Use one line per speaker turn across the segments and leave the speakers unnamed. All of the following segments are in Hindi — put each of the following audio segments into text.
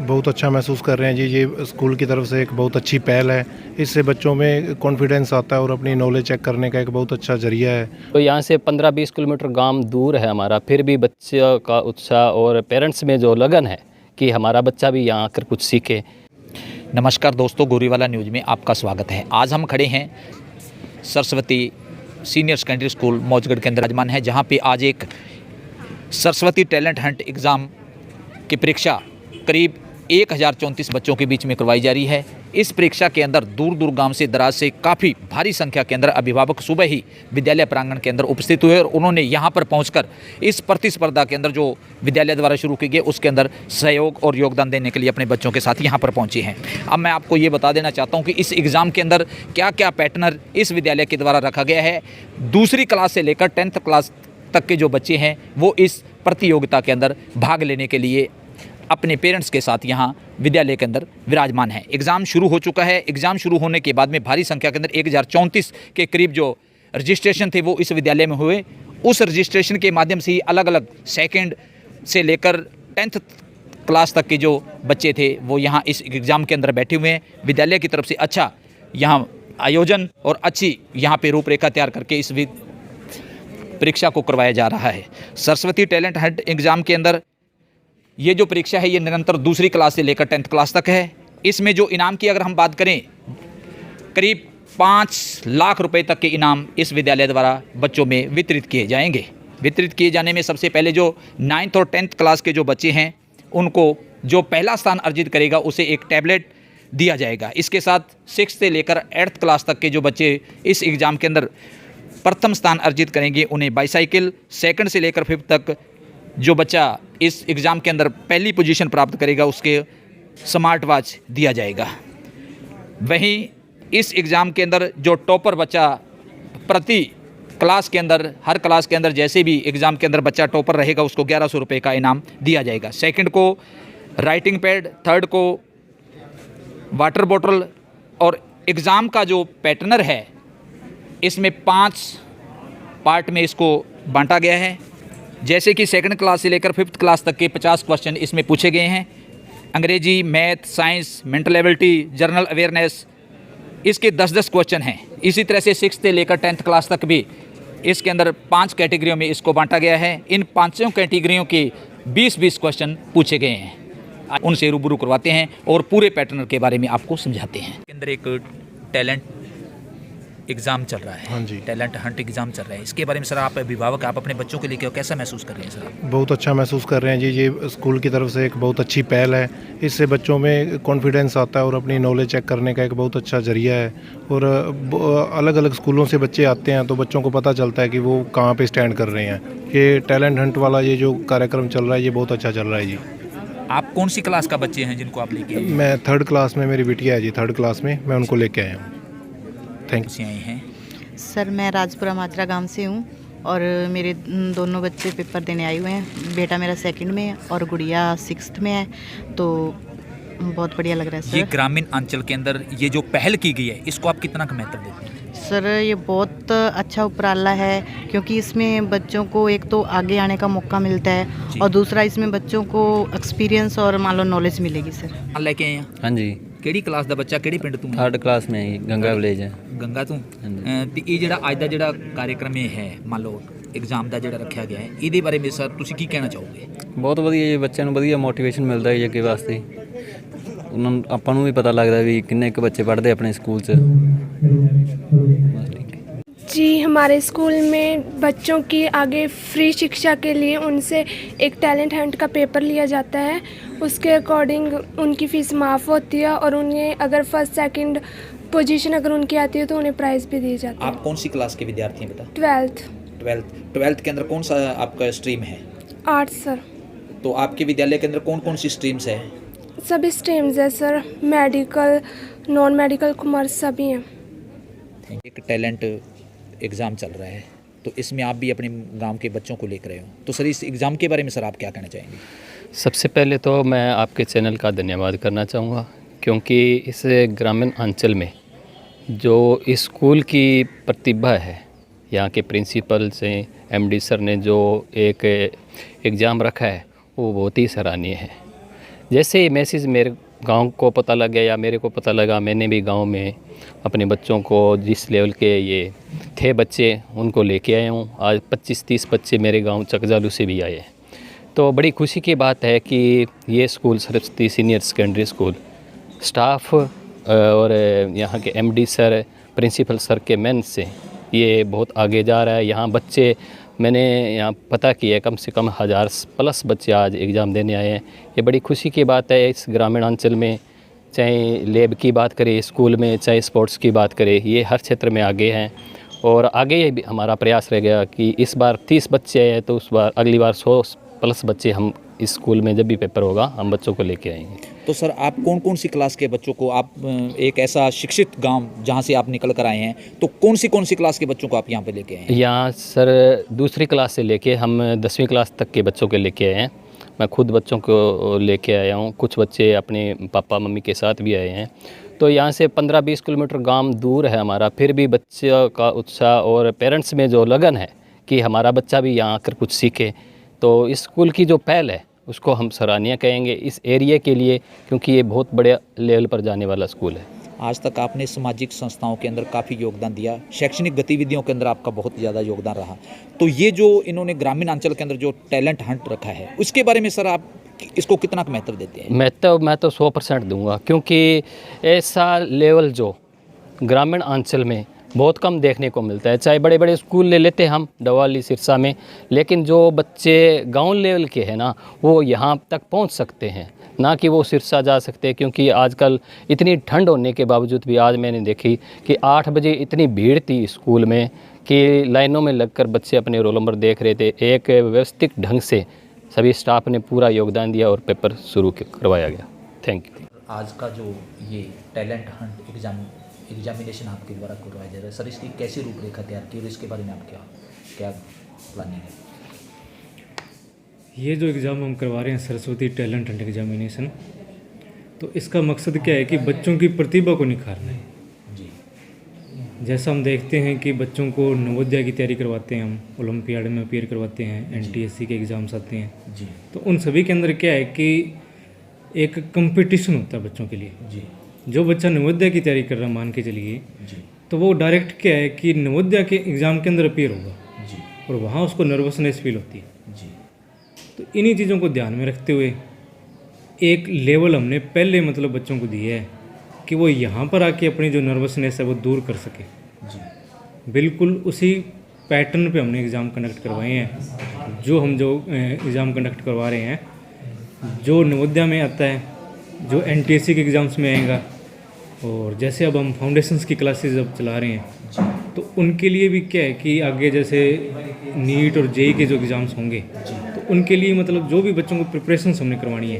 बहुत अच्छा महसूस कर रहे हैं जी। ये स्कूल की तरफ से एक बहुत अच्छी पहल है। इससे बच्चों में कॉन्फिडेंस आता है और अपनी नॉलेज चेक करने का एक बहुत अच्छा ज़रिया है।
तो यहाँ से 15-20 किलोमीटर गांव दूर है हमारा, फिर भी बच्चों का उत्साह और पेरेंट्स में जो लगन है कि हमारा बच्चा भी यहाँ आकर कुछ सीखे।
नमस्कार दोस्तों, गोरीवाला न्यूज़ में आपका स्वागत है। आज हम खड़े हैं Saraswati senior secondary school Maujgarh के अंदर विराजमान है, जहाँ पे आज एक सरस्वती टैलेंट हंट एग्ज़ाम की परीक्षा करीब 1034 बच्चों के बीच में करवाई जा रही है। इस परीक्षा के अंदर दूर दूर गांव से दराज से काफ़ी भारी संख्या के अंदर अभिभावक सुबह ही विद्यालय प्रांगण के अंदर उपस्थित हुए और उन्होंने यहां पर पहुंचकर इस प्रतिस्पर्धा के अंदर जो विद्यालय द्वारा शुरू की गई उसके अंदर सहयोग और योगदान देने के लिए अपने बच्चों के साथ यहां पर पहुंचे हैं। अब मैं आपको ये बता देना चाहता हूँ कि इस एग्ज़ाम के अंदर क्या क्या पैटर्न इस विद्यालय के द्वारा रखा गया है। दूसरी क्लास से लेकर 10th क्लास तक के जो बच्चे हैं वो इस प्रतियोगिता के अंदर भाग लेने के लिए अपने पेरेंट्स के साथ यहाँ विद्यालय के अंदर विराजमान है। एग्ज़ाम शुरू हो चुका है। एग्ज़ाम शुरू होने के बाद में भारी संख्या के अंदर 1034 के करीब जो रजिस्ट्रेशन थे वो इस विद्यालय में हुए। उस रजिस्ट्रेशन के माध्यम से ही अलग अलग सेकंड से लेकर 10th क्लास तक के जो बच्चे थे वो यहाँ इस एग्ज़ाम के अंदर बैठे हुए हैं। विद्यालय की तरफ से अच्छा यहाँ आयोजन और अच्छी यहाँ पर रूपरेखा तैयार करके इस परीक्षा को करवाया जा रहा है। सरस्वती टैलेंट हंट एग्ज़ाम के अंदर ये जो परीक्षा है ये निरंतर दूसरी क्लास से लेकर 10th क्लास तक है। इसमें जो इनाम की अगर हम बात करें, करीब 5 लाख रुपए तक के इनाम इस विद्यालय द्वारा बच्चों में वितरित किए जाएंगे। वितरित किए जाने में सबसे पहले जो 9th और 10th क्लास के जो बच्चे हैं उनको जो पहला स्थान अर्जित करेगा उसे एक टैबलेट दिया जाएगा। इसके साथ 6th से लेकर 8th क्लास तक के जो बच्चे इस एग्ज़ाम के अंदर प्रथम स्थान अर्जित करेंगे उन्हें बाईसाइकिल, 2nd से लेकर 5th तक जो बच्चा इस एग्ज़ाम के अंदर पहली पोजीशन प्राप्त करेगा उसके स्मार्ट वॉच दिया जाएगा। वहीं इस एग्ज़ाम के अंदर जो टॉपर बच्चा प्रति क्लास के अंदर हर क्लास के अंदर जैसे भी एग्ज़ाम के अंदर बच्चा टॉपर रहेगा उसको 1100 रुपये का इनाम दिया जाएगा। 2nd को राइटिंग पैड, 3rd को वाटर बॉटल और एग्ज़ाम का जो पैटर्नर है इसमें 5 पार्ट में इसको बांटा गया है। जैसे कि 2nd क्लास से लेकर 5th क्लास तक के 50 क्वेश्चन इसमें पूछे गए हैं। अंग्रेजी, math, science, mental ability, general awareness, इसके 10-10 क्वेश्चन हैं। इसी तरह से 6th से लेकर 10th क्लास तक भी इसके अंदर 5 कैटेगरियों में इसको बांटा गया है। इन 5 कैटेगरियों के 20-20 क्वेश्चन पूछे गए हैं। उनसे रूबरू करवाते हैं और पूरे पैटर्न के बारे में आपको समझाते हैं। इसके अंदर एक टैलेंट एग्ज़ाम चल रहा है।
हाँ जी,
टैलेंट हंट एग्ज़ाम चल रहा है। इसके बारे में सर आप अभिभावक आप अपने बच्चों के लिए कैसा महसूस कर रहे हैं सर आप?
बहुत अच्छा महसूस कर रहे हैं जी। ये स्कूल की तरफ से एक बहुत अच्छी पहल है। इससे बच्चों में कॉन्फिडेंस आता है और अपनी नॉलेज चेक करने का एक बहुत अच्छा ज़रिया है। और अलग अलग स्कूलों से बच्चे आते हैं तो बच्चों को पता चलता है कि वो कहाँ पे स्टैंड कर रहे हैं। ये टैलेंट हंट वाला ये जो कार्यक्रम चल रहा है ये बहुत अच्छा चल रहा है जी।
आप कौन सी क्लास का बच्चे हैं जिनको आप लेके आए हैं?
मैं 3rd क्लास में, मेरी बिटिया है जी 3rd क्लास में, मैं उनको लेके आया हूँ। Thank
you. आए हैं
सर, मैं राजपुरा माजरा गांव से हूँ और मेरे दोनों बच्चे पेपर देने आए हुए हैं। बेटा मेरा 2nd में है और गुड़िया 6th में है। तो बहुत बढ़िया लग रहा है सर।
ये ग्रामीण अंचल के अंदर ये जो पहल की गई है इसको आप कितना का महत्व देते हैं?
सर, ये बहुत अच्छा उपराला है क्योंकि इसमें बच्चों को एक तो आगे आने का मौका मिलता है और दूसरा इसमें बच्चों को एक्सपीरियंस और मान लो नॉलेज मिलेगी सर।
लेके आए हैं?
हाँ जी।
ਕਿਹੜੀ ਕਲਾਸ ਦਾ ਬੱਚਾ ਕਿਹੜੀ ਪਿੰਡ ਤੋਂ?
3rd क्लास में ही गंगा विलेज है।
ਗੰਗਾ ਤੋਂ। ਤੇ ਇਹ ਜਿਹੜਾ ਅੱਜ ਦਾ ਜਿਹੜਾ कार्यक्रम ਇਹ ਹੈ ਮੰਨ ਲਓ एग्ज़ाम ਦਾ ਜਿਹੜਾ ਰੱਖਿਆ ਗਿਆ ਹੈ ਇਹਦੇ ਬਾਰੇ ਵਿੱਚ ਸਰ ਤੁਸੀਂ ਕੀ ਕਹਿਣਾ ਚਾਹੋਗੇ?
ਬਹੁਤ ਵਧੀਆ ਜੀ, ਬੱਚਿਆਂ ਨੂੰ ਵਧੀਆ ਮੋਟੀਵੇਸ਼ਨ ਮਿਲਦਾ ਹੈ ਜੀ ਅੱਗੇ ਵਾਸਤੇ। ਉਹਨਾਂ ਨੂੰ ਆਪਾਂ ਨੂੰ ਵੀ ਪਤਾ ਲੱਗਦਾ ਵੀ ਕਿੰਨੇ ਕੁ ਬੱਚੇ ਪੜ੍ਹਦੇ ਆਪਣੇ ਸਕੂਲ 'ਚ।
जी, हमारे स्कूल में बच्चों की आगे फ्री शिक्षा के लिए उनसे एक टैलेंट हंट का पेपर लिया जाता है। उसके अकॉर्डिंग उनकी फ़ीस माफ़ होती है और उन्हें अगर 1st 2nd पोजीशन अगर उनकी आती है तो उन्हें प्राइज़ भी दिए जाते हैं।
आप कौन सी क्लास के विद्यार्थी हैं बेटा?
12th
के अंदर कौन सा आपका स्ट्रीम है?
Arts sir.
तो आपके विद्यालय के अंदर कौन कौन सी स्ट्रीम्स है?
सभी स्ट्रीम्स है sir, medical, non medical, commerce सभी हैं।
एक टैलेंट एग्ज़ाम चल रहा है तो इसमें आप भी अपने गांव के बच्चों को लेकर रहे हो, तो सर इस एग्ज़ाम के बारे में सर आप क्या कहना चाहेंगे?
सबसे पहले तो मैं आपके चैनल का धन्यवाद करना चाहूँगा क्योंकि इस ग्रामीण अंचल में जो स्कूल की प्रतिभा है, यहाँ के प्रिंसिपल से MD सर ने जो एक एग्ज़ाम रखा है वो बहुत ही सराहनीय है। जैसे ही मैसेज मेरे गांव को पता लग गया या मेरे को पता लगा, मैंने भी गांव में अपने बच्चों को जिस लेवल के ये थे बच्चे उनको लेके आया हूँ। आज 25-30 बच्चे मेरे गांव चकजालू से भी आए हैं। तो बड़ी खुशी की बात है कि ये school Saraswati senior secondary school staff और यहाँ के एमडी सर, प्रिंसिपल सर के मेहनत से ये बहुत आगे जा रहा है। यहाँ बच्चे मैंने यहाँ पता किया कम से कम 1000+ बच्चे आज एग्ज़ाम देने आए हैं। ये बड़ी खुशी की बात है इस ग्रामीण अंचल में। चाहे लैब की बात करें स्कूल में, चाहे स्पोर्ट्स की बात करें, ये हर क्षेत्र में आगे हैं। और आगे भी हमारा प्रयास रहेगा कि इस बार 30 बच्चे आए तो उस बार अगली बार 100+ बच्चे हम इस स्कूल में जब भी पेपर होगा हम बच्चों को लेके आएंगे।
तो सर आप कौन कौन सी क्लास के बच्चों को, आप एक ऐसा शिक्षित गांव जहां से आप निकल कर आए हैं, तो कौन सी क्लास के बच्चों को आप यहां पे लेके आए हैं?
यहाँ सर दूसरी क्लास से लेके हम 10वीं क्लास तक के बच्चों के लेके आए हैं। मैं खुद बच्चों को लेके आया हूँ, कुछ बच्चे अपने पापा मम्मी के साथ भी आए हैं। तो यहाँ से 15-20 किलोमीटर गांव दूर है हमारा, फिर भी बच्चों का उत्साह और पेरेंट्स में जो लगन है कि हमारा बच्चा भी यहाँ आकर कुछ सीखे, तो इस स्कूल की जो पहल है उसको हम सराहनीय कहेंगे इस एरिया के लिए, क्योंकि ये बहुत बड़े लेवल पर जाने वाला स्कूल है।
आज तक आपने सामाजिक संस्थाओं के अंदर काफ़ी योगदान दिया, शैक्षणिक गतिविधियों के अंदर आपका बहुत ज़्यादा योगदान रहा। तो ये जो इन्होंने ग्रामीण अंचल के अंदर जो टैलेंट हंट रखा है, उसके बारे में सर आप इसको कितना महत्व देते हैं?
मैं तो 100% दूंगा, क्योंकि ऐसा लेवल जो ग्रामीण अंचल में बहुत कम देखने को मिलता है। चाहे बड़े बड़े स्कूल ले लेते हम डवाली सिरसा में, लेकिन जो बच्चे गांव लेवल के हैं ना वो यहाँ तक पहुँच सकते हैं, ना कि वो सिरसा जा सकते हैं। क्योंकि आजकल इतनी ठंड होने के बावजूद भी आज मैंने देखी कि 8 बजे इतनी भीड़ थी स्कूल में कि लाइनों में लगकर बच्चे अपने रोल नंबर देख रहे थे। एक व्यवस्थित ढंग से सभी स्टाफ ने पूरा योगदान दिया और पेपर शुरू करवाया गया। Thank you.
आज का जो ये टैलेंट हंट एग्जामिनेशन आपके द्वारा करवाया जा रहा है सर, इसकी कैसी रूपरेखा तैयार की और इसके बारे में आप क्या प्लानिंग है?
ये जो एग्ज़ाम हम करवा रहे हैं सरस्वती टैलेंट हंट एग्जामिनेशन, तो इसका मकसद क्या है कि बच्चों की प्रतिभा को निखारना है।
जी।
जैसा हम देखते हैं कि बच्चों को नवोदय की तैयारी करवाते हैं, हम ओलंपियाड में अपीयर करवाते हैं, NTSC के एग्ज़ाम्स आते हैं
जी।
तो उन सभी के अंदर क्या है कि एक कंपटीशन होता है बच्चों के लिए।
जी।
जो बच्चा नवोदय की तैयारी कर रहा है मान के चलिए,
जी।
तो वो डायरेक्ट क्या है कि नवोदय के एग्ज़ाम के अंदर अपीयर होगा
जी।
और वहाँ उसको नर्वसनेस फील होती है।
जी।
तो इन्हीं चीज़ों को ध्यान में रखते हुए एक लेवल हमने पहले मतलब बच्चों को दिया है कि वो यहाँ पर आके अपनी जो नर्वसनेस है वो दूर कर सके।
जी।
बिल्कुल उसी पैटर्न पे हमने एग्ज़ाम कंडक्ट करवाए हैं। जो एग्ज़ाम कंडक्ट करवा रहे हैं, जो नवोदय में आता है, जो NTSC के एग्ज़ाम्स में आएगा, और जैसे अब हम फाउंडेशंस की क्लासेस अब चला रहे हैं तो उनके लिए भी क्या है कि आगे जैसे नीट और JEE के जो एग्ज़ाम्स होंगे तो उनके लिए मतलब जो भी बच्चों को प्रिपरेशन हमने करवानी है,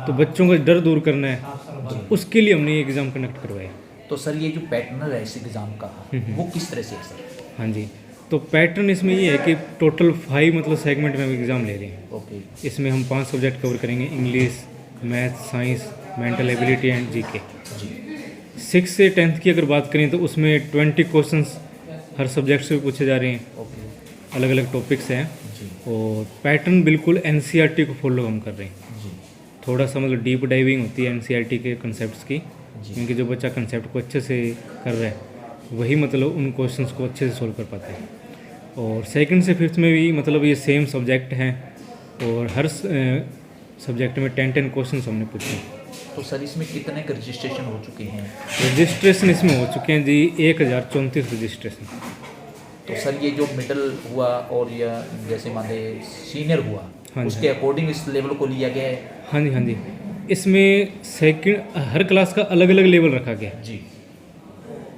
तो बच्चों का डर दूर करना है, तो उसके लिए हमने ये एग्ज़ाम कंडक्ट करवाया।
तो सर ये जो पैटर्न है इस एग्ज़ाम का वो किस तरह से है सर?
हाँ जी, तो पैटर्न इसमें ये है कि टोटल 5 मतलब सेगमेंट में हम एग्ज़ाम ले रहे हैं।
ओके।
इसमें हम 5 सब्जेक्ट कवर करेंगे, English, math, science, mental ability and GK। 6 से 10th की अगर बात करें तो उसमें 20 क्वेश्चंस हर सब्जेक्ट से पूछे जा रहे हैं।
ओके।
अलग अलग टॉपिक्स हैं
जी।
और पैटर्न बिल्कुल NCERT को फॉलो हम कर रहे हैं।
जी।
थोड़ा सा मतलब डीप डाइविंग होती है NCERT के कंसेप्ट की, क्योंकि जो बच्चा कंसेप्ट को अच्छे से कर रहा है वही मतलब उन क्वेश्चंस को अच्छे से सोल्व कर पाता है। और 2nd से 5th में भी मतलब ये सेम सब्जेक्ट हैं और हर सब्जेक्ट में 10 क्वेश्चन हमने पूछे।
तो सर इसमें कितने का रजिस्ट्रेशन हो चुके हैं?
रजिस्ट्रेशन इसमें हो चुके हैं जी 1034 रजिस्ट्रेशन।
तो सर ये जो मिडल हुआ और या जैसे मान ले सीनियर हुआ,
हाँ जी।
उसके अकॉर्डिंग इस लेवल को लिया गया है?
हाँ जी, हाँ जी। इसमें हर क्लास का अलग अलग लेवल रखा गया है।
जी।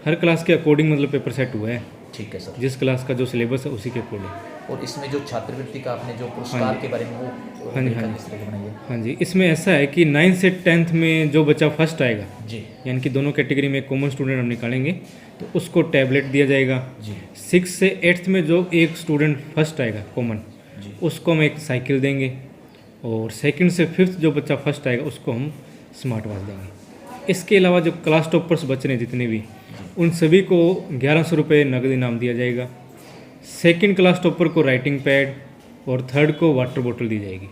हर क्लास के अकॉर्डिंग मतलब पेपर सेट हुआ है।
ठीक है सर।
जिस क्लास का जो सिलेबस है उसी के अकॉर्डिंग।
और इसमें जो छात्रवृत्ति का आपने जो पुरस्कार के बारे में वो
हाँ जी, हाँ
किस तरह की बनाई है?
हाँ जी, इसमें ऐसा है कि 9th से 10th में जो बच्चा फर्स्ट आएगा,
जी,
यानी कि दोनों कैटेगरी में कॉमन स्टूडेंट हम निकालेंगे तो उसको टैबलेट दिया जाएगा।
जी।
6 से 8th में जो एक स्टूडेंट फर्स्ट आएगा कॉमन,
जी,
उसको हम एक साइकिल देंगे। और 2nd से 5th जो बच्चा फर्स्ट आएगा उसको हम स्मार्ट वॉच देंगे। इसके अलावा जो क्लास टॉपर्स बच्चे हैं जितने भी, उन सभी को 1100 रुपये नगद इनाम दिया जाएगा। 2nd क्लास टॉपर को राइटिंग पैड और 3rd को वाटर बोतल दी जाएगी।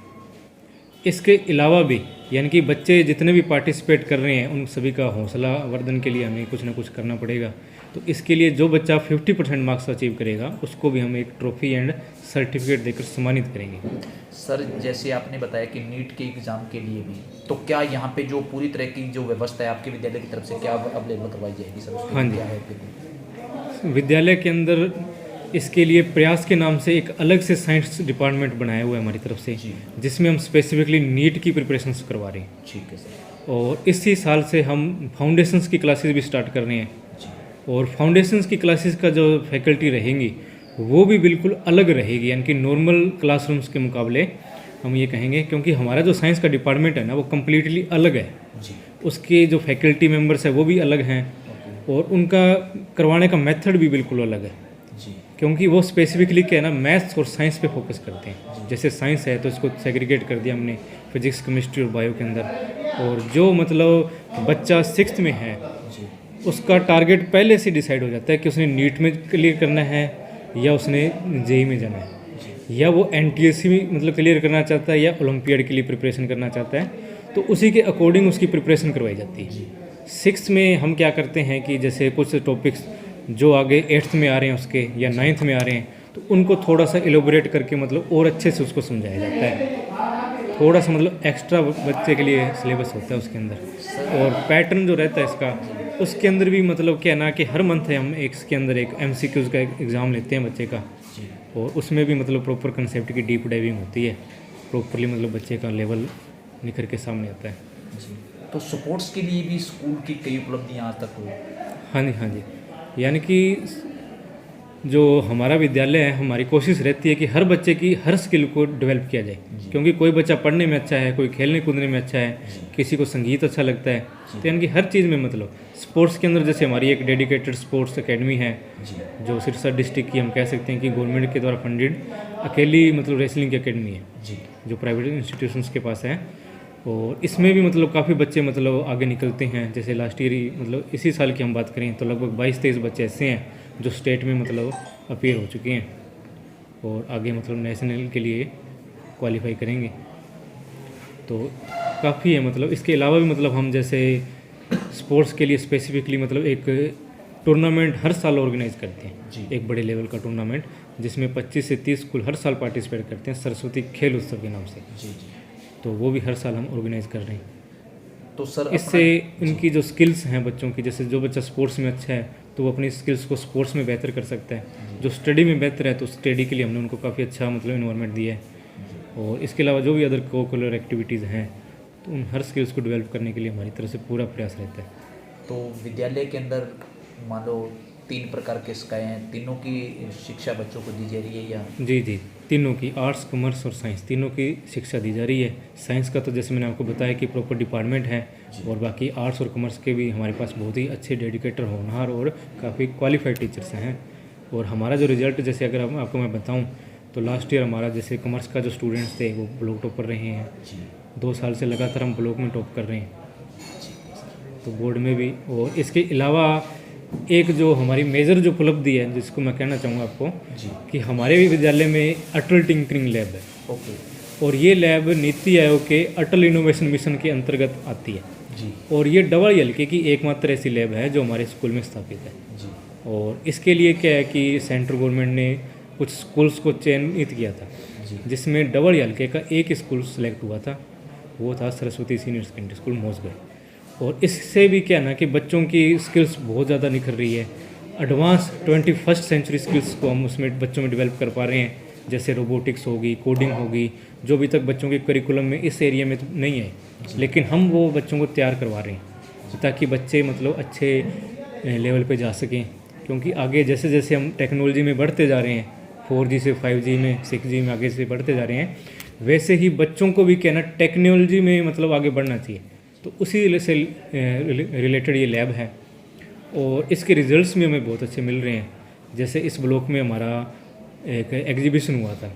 इसके अलावा भी यानी कि बच्चे जितने भी पार्टिसिपेट कर रहे हैं उन सभी का हौसला वर्धन के लिए हमें कुछ ना कुछ करना पड़ेगा। तो इसके लिए जो बच्चा 50% मार्क्स अचीव करेगा उसको भी हम एक ट्रॉफी एंड सर्टिफिकेट देकर सम्मानित करेंगे।
सर जैसे आपने बताया कि नीट के एग्ज़ाम के लिए भी, तो क्या यहाँ पे जो पूरी तरह की जो व्यवस्था है आपके विद्यालय की तरफ से क्या अवेलेबल करवाई जाएगी सर? उसके
हाँ
लिए
जी।
क्या है आपके?
विद्यालय के अंदर इसके लिए प्रयास के नाम से एक अलग से साइंस डिपार्टमेंट बनाया हुआ है हमारी तरफ से,
जी।
जिसमें हम स्पेसिफिकली नीट की प्रिपरेशंस करवा रहे हैं।
ठीक है सर।
और इसी साल से हम फाउंडेशंस की क्लासेस भी स्टार्ट कर रहे हैं।
जी।
और फाउंडेशंस की क्लासेस का जो फैकल्टी रहेंगी वो भी बिल्कुल अलग रहेगी, यानी कि नॉर्मल क्लासरूम्स के मुकाबले हम ये कहेंगे, क्योंकि हमारा जो साइंस का डिपार्टमेंट है ना वो कम्प्लीटली अलग है।
जी।
उसके जो फैकल्टी मेंबर्स हैं वो भी अलग हैं और उनका करवाने का मेथड भी बिल्कुल अलग है,
जी।
क्योंकि वो स्पेसिफिकली क्या है ना मैथ्स और साइंस पे फोकस करते हैं। जैसे साइंस है तो इसको सेग्रीगेट कर दिया हमने फिजिक्स, केमिस्ट्री और बायो के अंदर। और जो मतलब बच्चा 6th में है
जी।
उसका टारगेट पहले से डिसाइड हो जाता है कि उसने नीट में क्लियर करना है या उसने जेई में जाना है, या वो एनटीएससी में मतलब क्लियर करना चाहता है या ओलंपियाड के लिए प्रिपरेशन करना चाहता है। तो उसी के अकॉर्डिंग उसकी प्रिपरेशन करवाई जाती है। 6th में हम क्या करते हैं कि जैसे कुछ टॉपिक्स जो आगे 8th में आ रहे हैं उसके या 9th में आ रहे हैं तो उनको थोड़ा सा एलोबरेट करके मतलब और अच्छे से उसको समझाया जाता है। थोड़ा सा मतलब एक्स्ट्रा बच्चे के लिए सिलेबस होता है उसके अंदर। और पैटर्न जो रहता है इसका उसके अंदर भी मतलब क्या है ना कि हर मंथ है हम एक इसके अंदर एक MCQs का एग्ज़ाम लेते हैं बच्चे का, और उसमें भी मतलब प्रॉपर कंसेप्ट की डीप डाइविंग होती है। प्रॉपरली मतलब बच्चे का लेवल निखर के सामने आता है।
जी। तो स्पोर्ट्स के लिए भी स्कूल की कई उपलब्धियाँ आज तक हुई।
हाँ जी, हाँ जी। यानी कि जो हमारा विद्यालय है हमारी कोशिश रहती है कि हर बच्चे की हर स्किल को डेवलप किया जाए, क्योंकि कोई बच्चा पढ़ने में अच्छा है, कोई खेलने कूदने में अच्छा है, किसी को संगीत अच्छा लगता है। तो यानी कि हर चीज़ में मतलब स्पोर्ट्स के अंदर जैसे हमारी एक डेडिकेटेड स्पोर्ट्स एकेडमी है जो सिरसा डिस्ट्रिक्ट की हम कह सकते हैं कि गवर्नमेंट के द्वारा फंडेड अकेली मतलब रेसलिंग की अकेडमी है
जी।
जो प्राइवेट इंस्टीट्यूशंस के पास है। और इसमें भी मतलब काफ़ी बच्चे मतलब आगे निकलते हैं। जैसे लास्ट ईयर ही मतलब इसी साल की हम बात करें तो लगभग 22-23 बच्चे ऐसे हैं जो स्टेट में मतलब अपीयर हो चुके हैं और आगे मतलब नेशनल के लिए क्वालिफाई करेंगे। तो काफ़ी है मतलब। इसके अलावा भी मतलब हम जैसे स्पोर्ट्स के लिए स्पेसिफिकली मतलब एक टूर्नामेंट हर साल ऑर्गेनाइज करते हैं, एक बड़े लेवल का टूर्नामेंट जिसमें 25 से 30 स्कूल हर साल पार्टिसिपेट करते हैं, सरस्वती खेल उत्सव के नाम से।
जी।
तो वो भी हर साल हम ऑर्गेनाइज कर रहे हैं।
तो सर
इससे इनकी जो स्किल्स हैं बच्चों की, जैसे जो बच्चा स्पोर्ट्स में अच्छा है तो वो अपनी स्किल्स को स्पोर्ट्स में बेहतर कर सकता है, जो स्टडी में बेहतर है तो स्टडी के लिए हमने उनको काफ़ी अच्छा मतलब इन्वायरमेंट दिया है। और इसके अलावा जो भी अदर कोकुलर एक्टिविटीज़ हैं तो उन हर स्किल्स को डेवलप करने के लिए हमारी तरफ से पूरा प्रयास रहता है।
तो विद्यालय के अंदर मान लो 3 प्रकार के स्काई हैं, तीनों की शिक्षा बच्चों को दी जा रही है या?
जी जी, तीनों की, आर्ट्स, कॉमर्स और साइंस, तीनों की शिक्षा दी जा रही है। साइंस का तो जैसे मैंने आपको बताया कि प्रॉपर डिपार्टमेंट है, और बाकी आर्ट्स और कॉमर्स के भी हमारे पास बहुत ही अच्छे डेडिकेटर, होनहार और काफ़ी क्वालिफाइड टीचर्स हैं। और हमारा जो रिजल्ट जैसे अगर आपको मैं बताऊं तो लास्ट ईयर हमारा जैसे कॉमर्स का जो स्टूडेंट्स थे वो ब्लॉक टॉपर रहे हैं। 2 साल से लगातार हम ब्लॉक में टॉप कर रहे हैं, तो बोर्ड में भी। और इसके अलावा एक जो हमारी मेजर जो उपलब्धि है जिसको मैं कहना चाहूँगा आपको कि हमारे विद्यालय में अटल टिंकरिंग लैब है।
ओके।
और ये लैब नीति आयोग के अटल इनोवेशन मिशन के अंतर्गत आती है
जी।
और ये डबल एल की एकमात्र ऐसी लैब है जो हमारे स्कूल में स्थापित है।
जी।
और इसके लिए क्या है कि सेंट्रल गवर्नमेंट ने कुछ स्कूल्स को चयनित किया था, जिसमें डबल एल का एक स्कूल सेलेक्ट हुआ था, वो था Saraswati senior secondary school Maujgarh. और इससे भी क्या ना कि बच्चों की स्किल्स बहुत ज़्यादा निखर रही है। एडवांस 21st सेंचुरी स्किल्स को हम उसमें बच्चों में डेवलप कर पा रहे हैं, जैसे रोबोटिक्स होगी, कोडिंग होगी, जो अभी तक बच्चों के करिकुलम में इस एरिया में तो नहीं है, लेकिन हम वो बच्चों को तैयार करवा रहे हैं ताकि बच्चे मतलब अच्छे लेवल पे जा सकें। क्योंकि आगे जैसे जैसे हम टेक्नोलॉजी में बढ़ते जा रहे हैं, 4G से 5G में, 6G में आगे से बढ़ते जा रहे हैं, वैसे ही बच्चों को भी क्या ना टेक्नोलॉजी में मतलब आगे बढ़ना चाहिए। तो उसी से रिलेटेड ये लैब है और इसके रिजल्ट्स भी हमें बहुत अच्छे मिल रहे हैं। जैसे इस ब्लॉक में हमारा एक एग्जीबिशन हुआ था,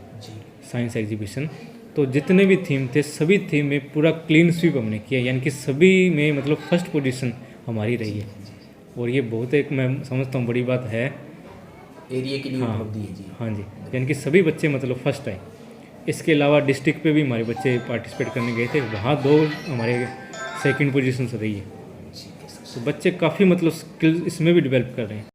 साइंस एग्जीबिशन, तो जितने भी थीम थे सभी थीम में पूरा क्लीन स्वीप हमने किया, यानी कि सभी में मतलब फर्स्ट पोजीशन हमारी रही है। और ये बहुत एक मैं समझता हूँ बड़ी बात है
एरिया के लिए उपलब्धि है जी।
हाँ जी, यानी कि सभी बच्चे मतलब फर्स्ट आए। इसके अलावा डिस्ट्रिक्ट पे भी हमारे बच्चे पार्टिसिपेट करने गए थे, वहाँ 2 हमारे सेकंड पोजीशन से रही है। तो बच्चे काफ़ी मतलब स्किल्स इसमें भी डेवलप कर रहे हैं।